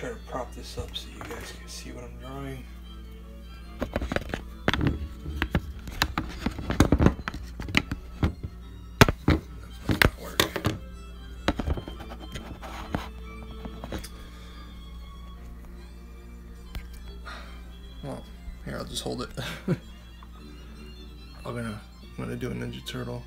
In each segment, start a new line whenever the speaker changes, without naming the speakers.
try to prop this up so you guys can see what I'm drawing. That might not work. Well, here, I'll just hold it. I'm gonna do a Ninja Turtle.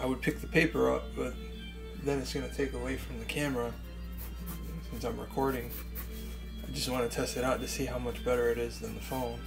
I would pick the paper up, but then it's going to take away from the camera since I'm recording. I just want to test it out to see how much better it is than the phone.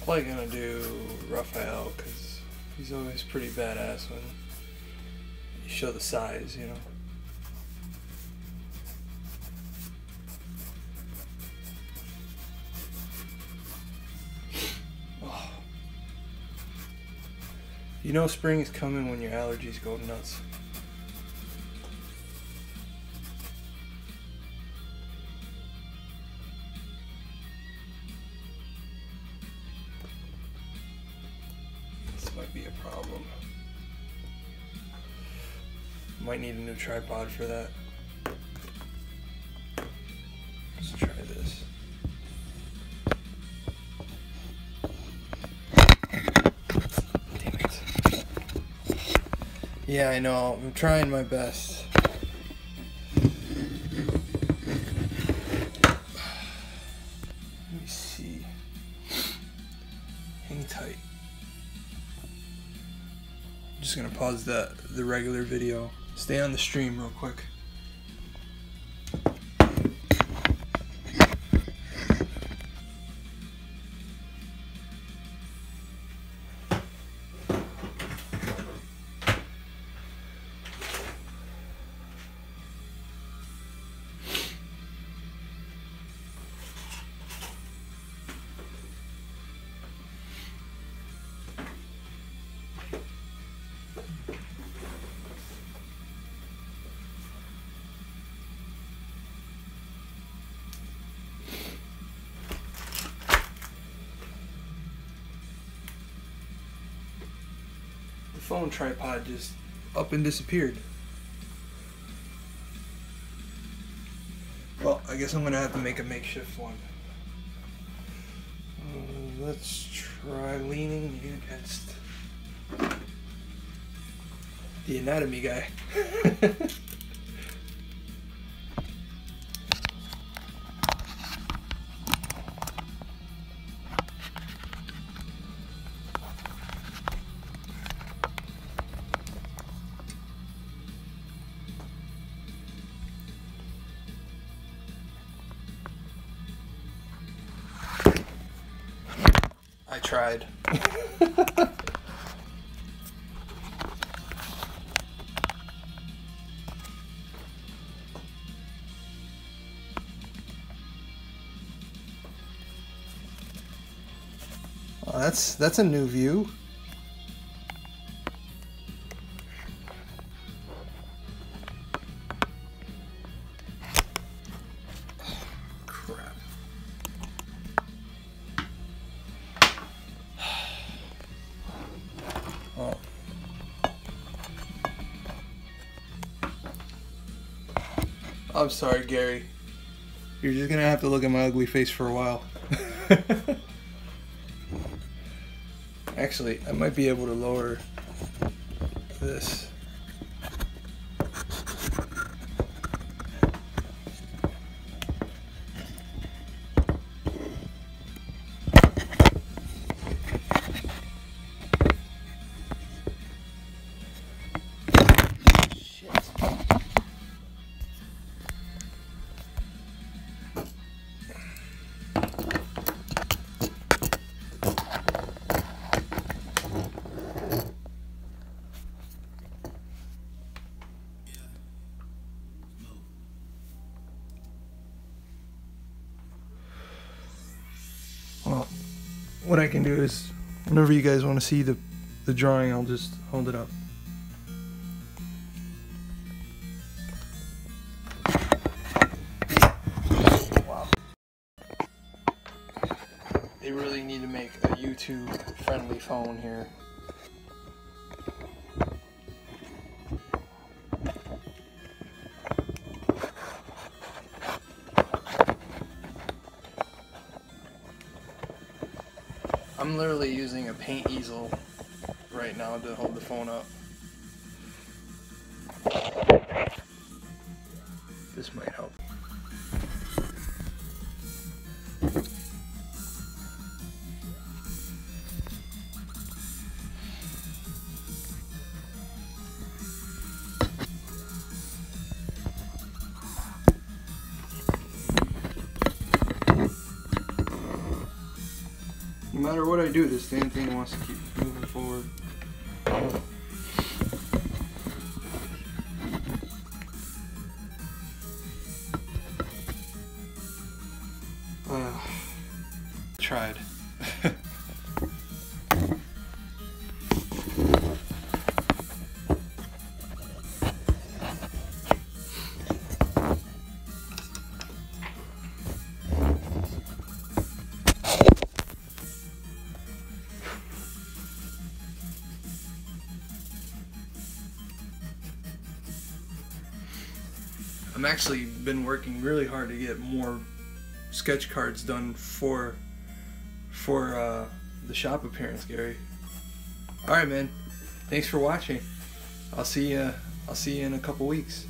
Probably gonna do Raphael because he's always pretty badass when you show the size, you know. Oh. You know spring is coming when your allergies go nuts. Might be a problem. Might need a new tripod for that. Let's try this. Damn it. Yeah, I know. I'm trying my best. Let me see. Hang tight. I'm just gonna pause the regular video. Stay on the stream real quick. Phone tripod just up and disappeared. Well, I guess I'm gonna have to make a makeshift one. Let's try leaning against the anatomy guy. I tried. Oh, that's a new view. Crap. Oh. I'm sorry, Gary. You're just gonna have to look at my ugly face for a while. Actually, I might be able to lower this. what I can do is, whenever you guys want to see the drawing, I'll just hold it up. Wow. They really need to make a YouTube friendly phone here. I'm literally using a paint easel right now to hold the phone up. This might help. No matter what I do, this damn thing wants to keep moving forward. Tried. I'm actually been working really hard to get more sketch cards done for the shop appearance, Gary. All right, man. Thanks for watching. I'll see you in a couple weeks.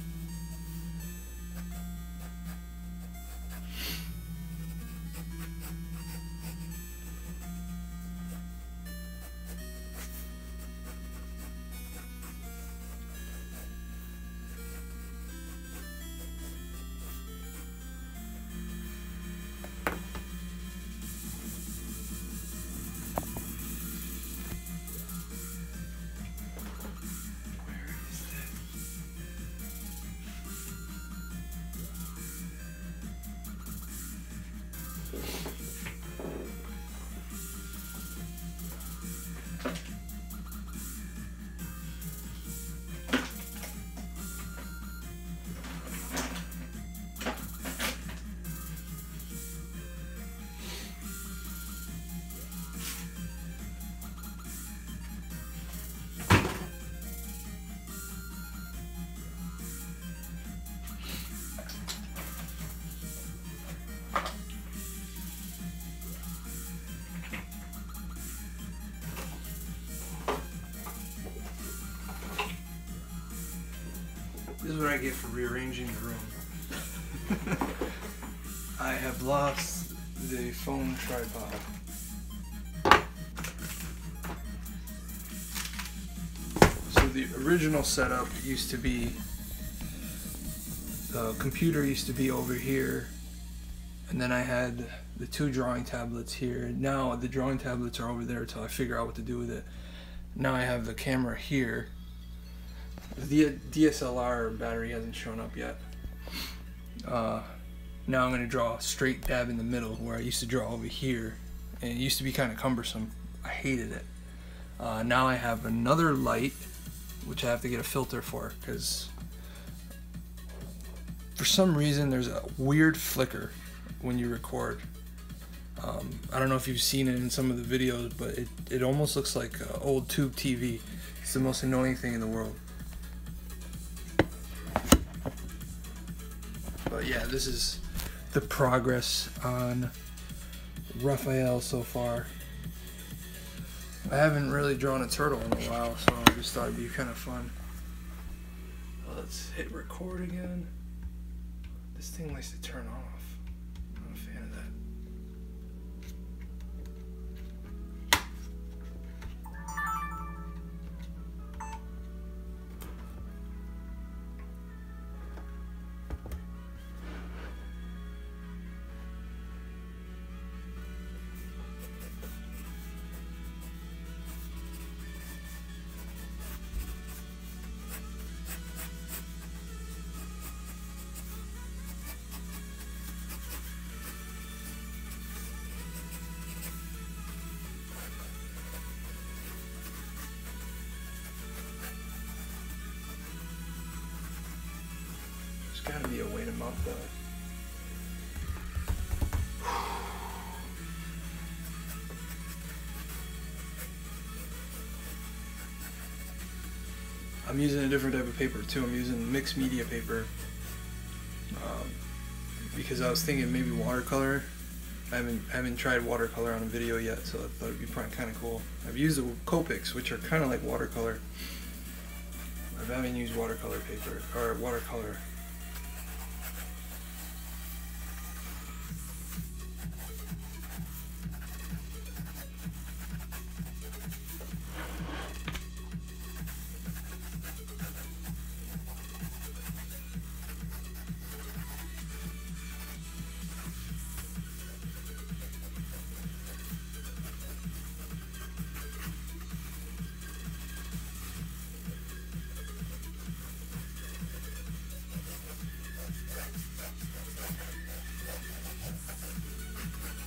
This is what I get for rearranging the room. I have lost the phone tripod. So the original setup used to be, the computer used to be over here, and then I had the two drawing tablets here. Now the drawing tablets are over there until I figure out what to do with it. Now I have the camera here. The DSLR battery hasn't shown up yet. Now I'm going to draw a straight dab in the middle where I used to draw over here, and it used to be kind of cumbersome. I hated it. Now I have another light, which I have to get a filter for, because for some reason there's a weird flicker when you record. I don't know if you've seen it in some of the videos, but it almost looks like old tube TV. It's the most annoying thing in the world. But yeah, this is the progress on Raphael so far. I haven't really drawn a turtle in a while, so I just thought it'd be kind of fun. Let's hit record again. This thing likes to turn off. I'm not a fan of that. There's gotta be a way to mount that. I'm using a different type of paper too. I'm using mixed media paper because I was thinking maybe watercolor. I haven't tried watercolor on a video yet, so I thought it'd be probably kind of cool. I've used the Copics, which are kind of like watercolor. I haven't used watercolor paper or watercolor.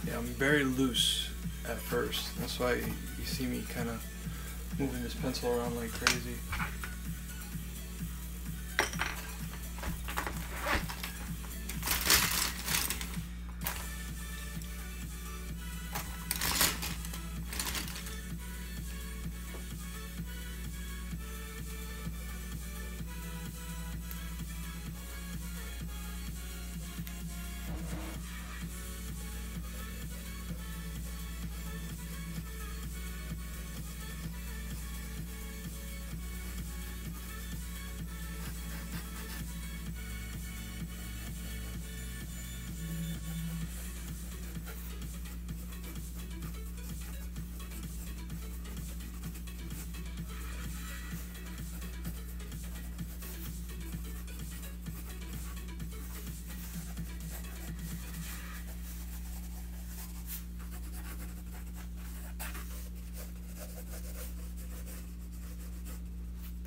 Yeah, I'm very loose at first. That's why you see me kind of moving this pencil around like crazy.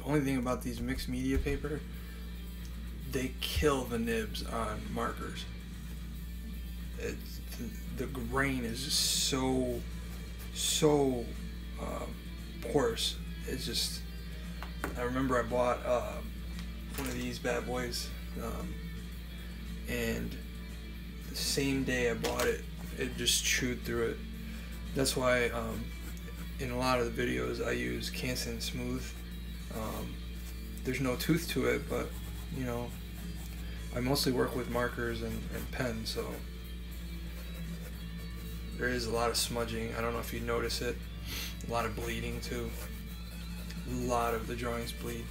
Only thing about these mixed media paper, they kill the nibs on markers. The grain is just so porous. It's just, I remember I bought one of these bad boys, and the same day I bought it, it just chewed through it. That's why in a lot of the videos I use Canson Smooth. There's no tooth to it, but you know, I mostly work with markers and pens, so there is a lot of smudging. I don't know if you notice it. A lot of bleeding too. A lot of the drawings bleed.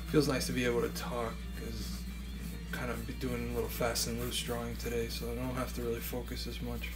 Feels nice to be able to talk, because I'm kind of doing a little fast and loose drawing today, so I don't have to really focus as much.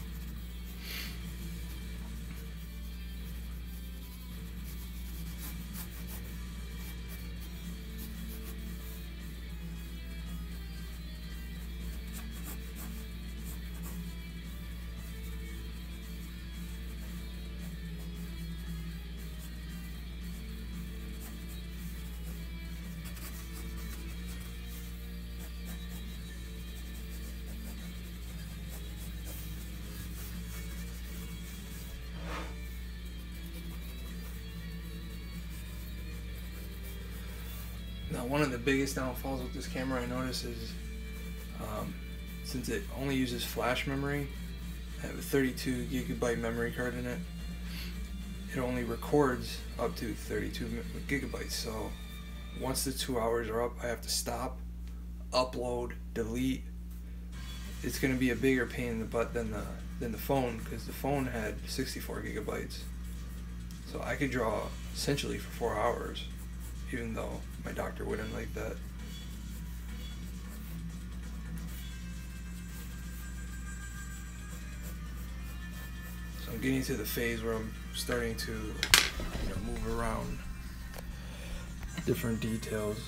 Now, one of the biggest downfalls with this camera I notice is since it only uses flash memory, I have a 32 gigabyte memory card in it. It only records up to 32 gigabytes. So once the 2 hours are up, I have to stop, upload, delete. It's going to be a bigger pain in the butt than the phone, because the phone had 64 gigabytes. So I could draw essentially for 4 hours, even though my doctor wouldn't like that. So I'm getting to the phase where I'm starting to move around different details.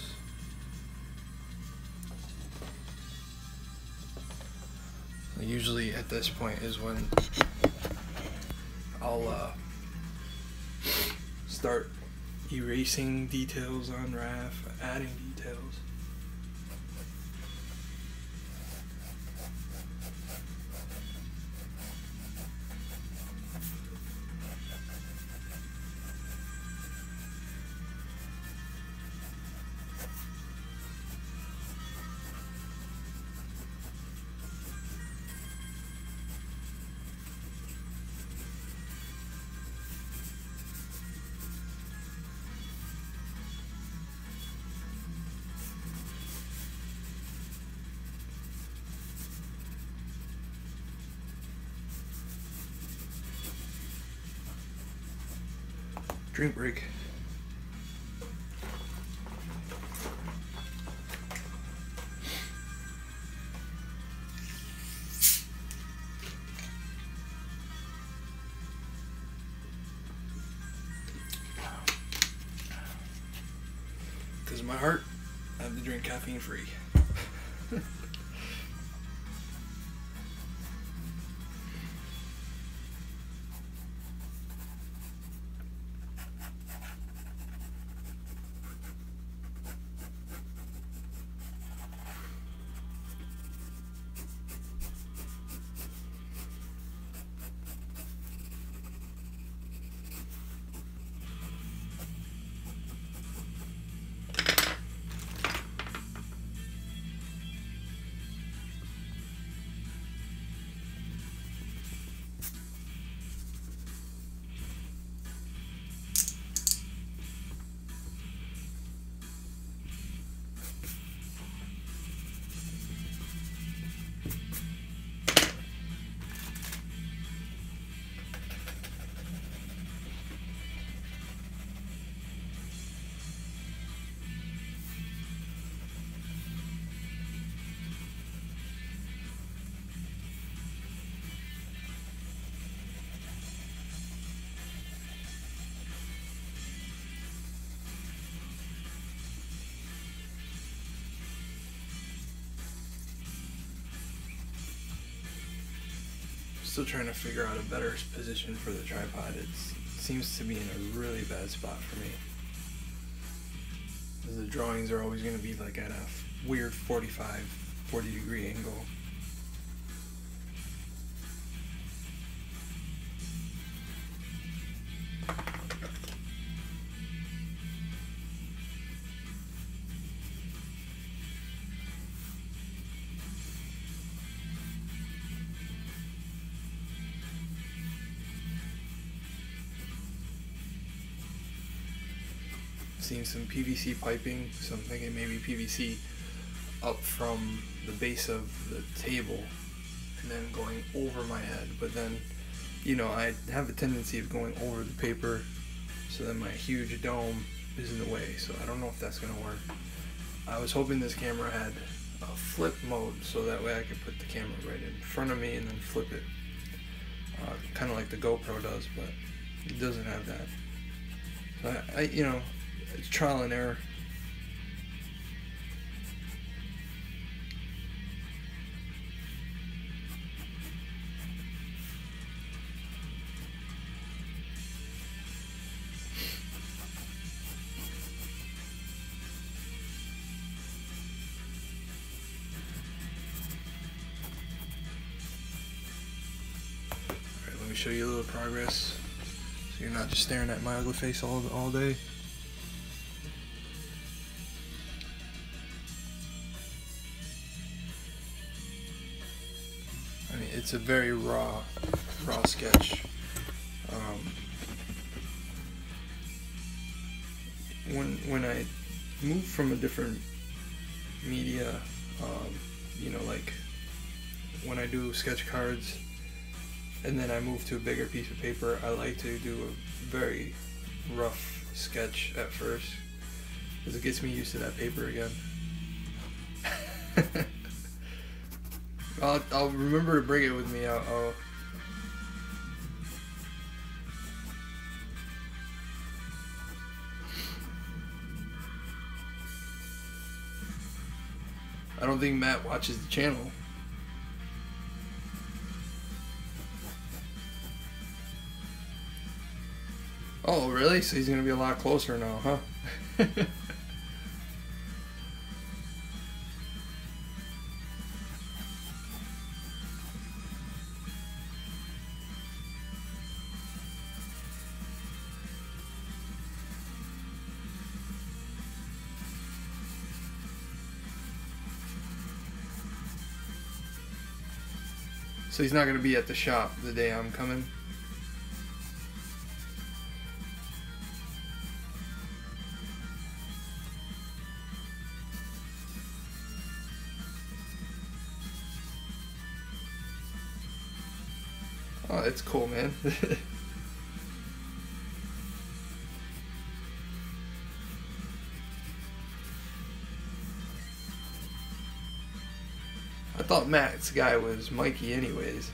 Usually at this point is when I'll start erasing details on RAF, adding details. drink break. Because of my heart, I have to drink caffeine free. Still trying to figure out a better position for the tripod. It seems to be in a really bad spot for me. The drawings are always going to be like at a weird 40 degree angle. Seeing some PVC piping, so I'm thinking maybe PVC up from the base of the table and then going over my head. But then, you know, I have a tendency of going over the paper, so then my huge dome is in the way. So I don't know if that's gonna work. I was hoping this camera had a flip mode, so that way I could put the camera right in front of me and then flip it, kind of like the GoPro does, but it doesn't have that. So I you know, it's trial and error. Alright, let me show you a little progress so you're not just staring at my ugly face all day. I mean, it's a very raw sketch. When I move from a different media, you know, like when I do sketch cards and then I move to a bigger piece of paper, I like to do a very rough sketch at first because it gets me used to that paper again. I'll remember to bring it with me. I don't think Matt watches the channel. Oh, really? So he's gonna be a lot closer now, huh? So he's not going to be at the shop the day I'm coming? Oh, that's cool, man. I thought Matt's guy was Mikey anyways.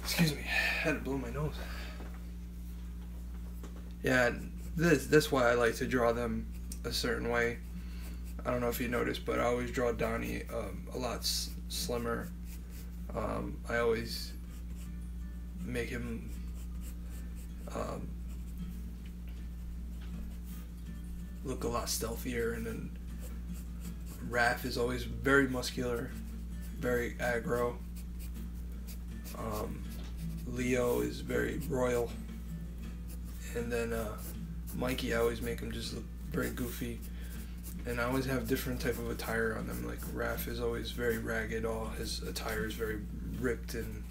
Excuse me, I had to blow my nose. Yeah, that's why I like to draw them a certain way. I don't know if you noticed, but I always draw Donnie a lot slimmer. I always make him look a lot stealthier, and then Raph is always very muscular, very aggro. Leo is very royal, and then Mikey, I always make him just look very goofy, and I always have different type of attire on them. Like Raph is always very ragged, all his attire is very ripped and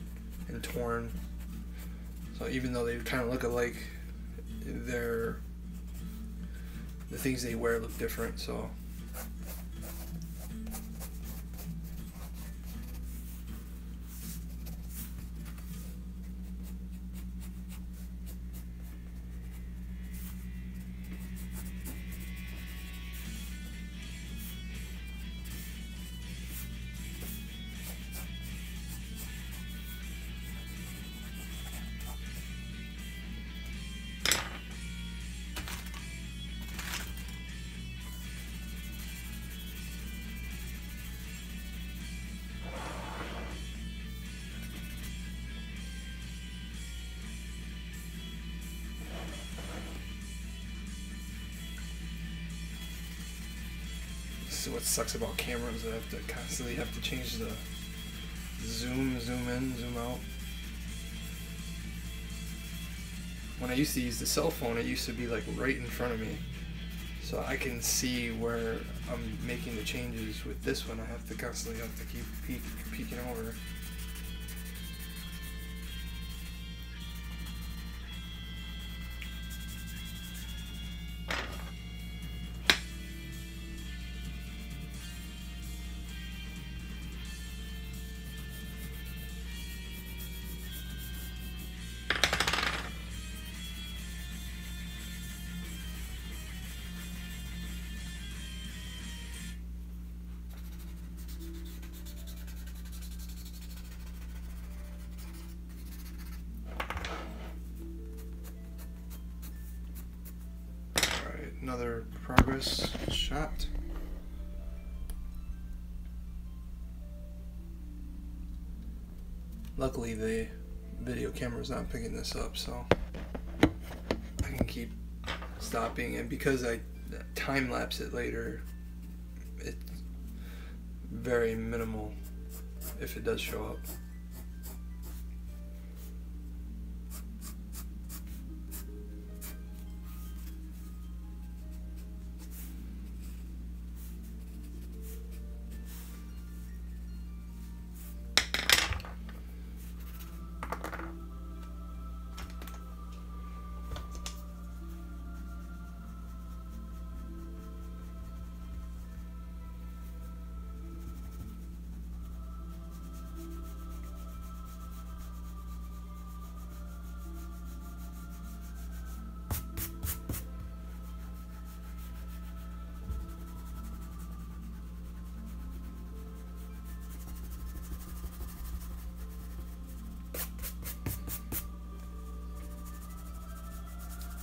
torn. So even though they kind of look alike, the things they wear look different. So this is what sucks about cameras. I have to constantly change the zoom in, zoom out. When I used to use the cell phone, it used to be like right in front of me, so I can see where I'm making the changes. With this one, I have to constantly keep peeking over. Another progress shot. Luckily the video camera is not picking this up, so I can keep stopping, and because I time lapse it later, it's very minimal if it does show up.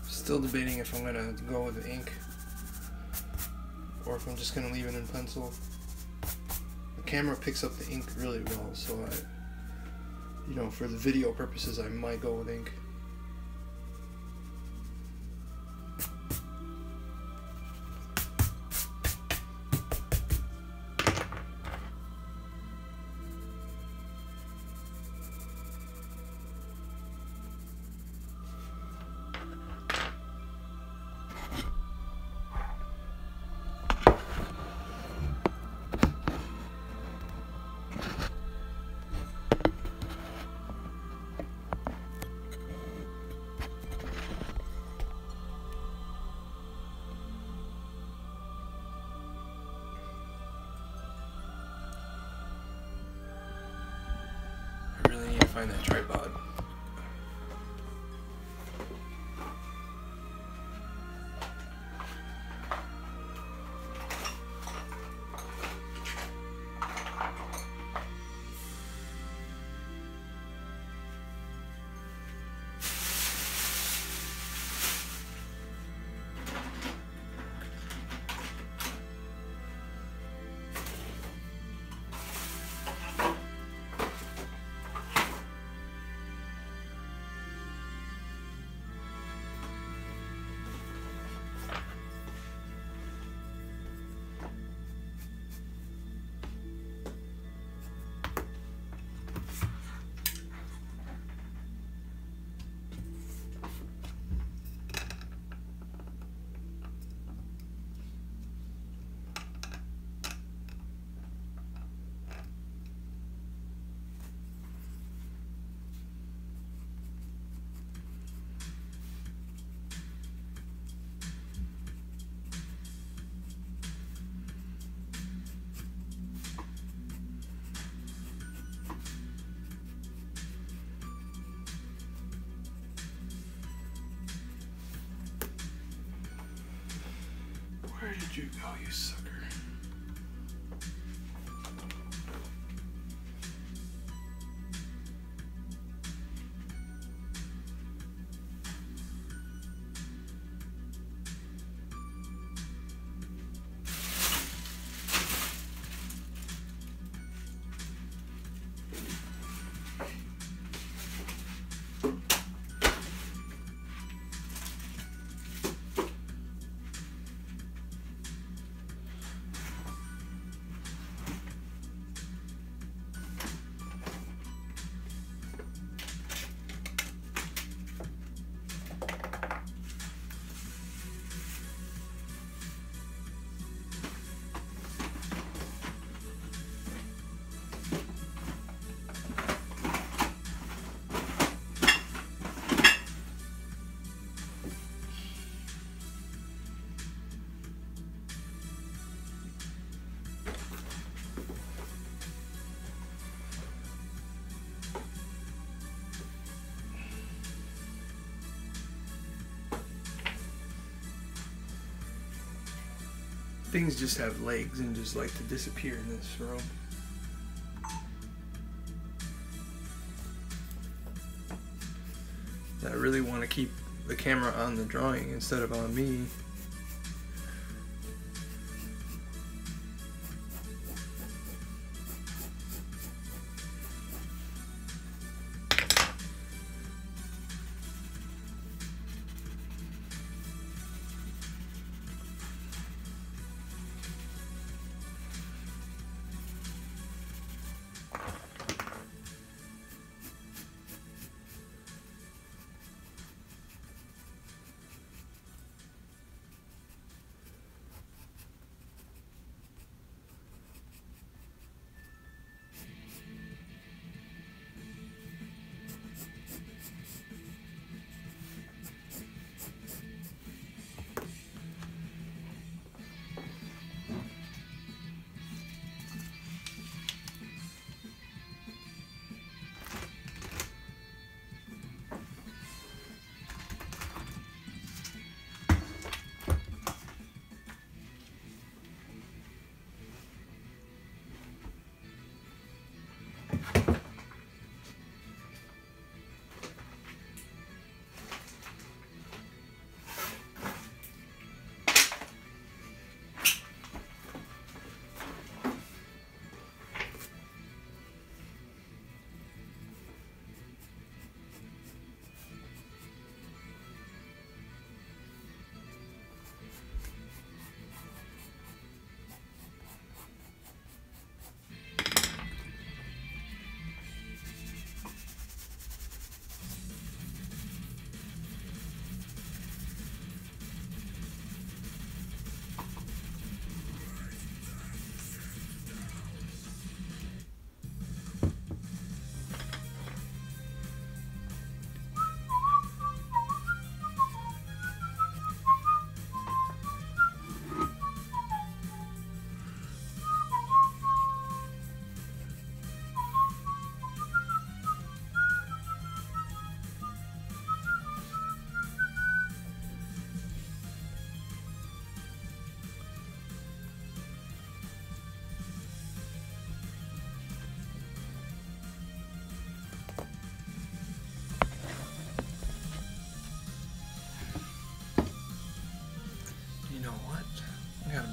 Still debating if I'm gonna go with ink or if I'm just gonna leave it in pencil. The camera picks up the ink really well, so you know, for the video purposes, I might go with ink. I really need to find that tripod. Where did you go, you sucker? Things just have legs and just like to disappear in this room. I really want to keep the camera on the drawing instead of on me.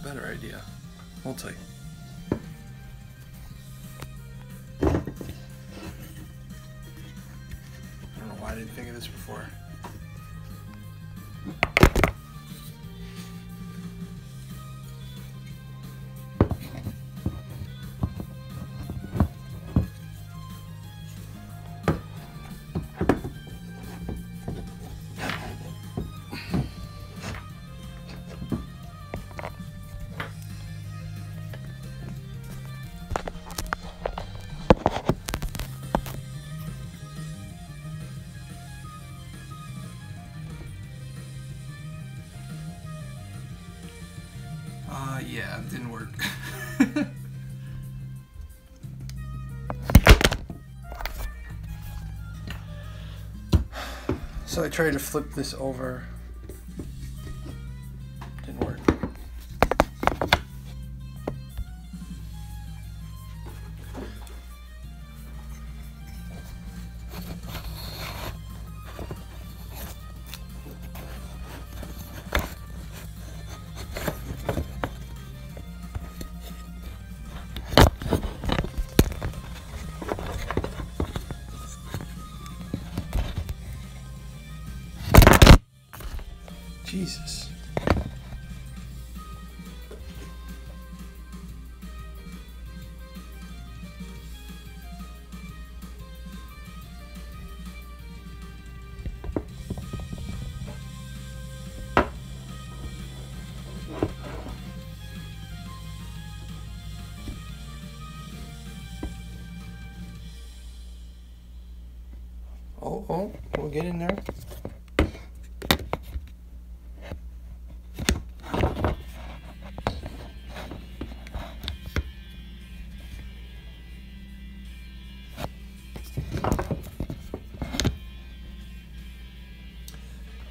better idea. Hold tight. I don't know why I didn't think of this before. Yeah, it didn't work. So I tried to flip this over. Didn't work. Jesus. Oh, we'll get in there.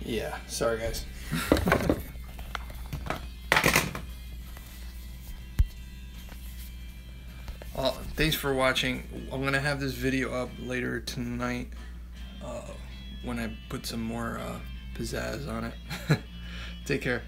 Yeah, sorry guys. Thanks for watching. I'm gonna have this video up later tonight when I put some more pizzazz on it. Take care.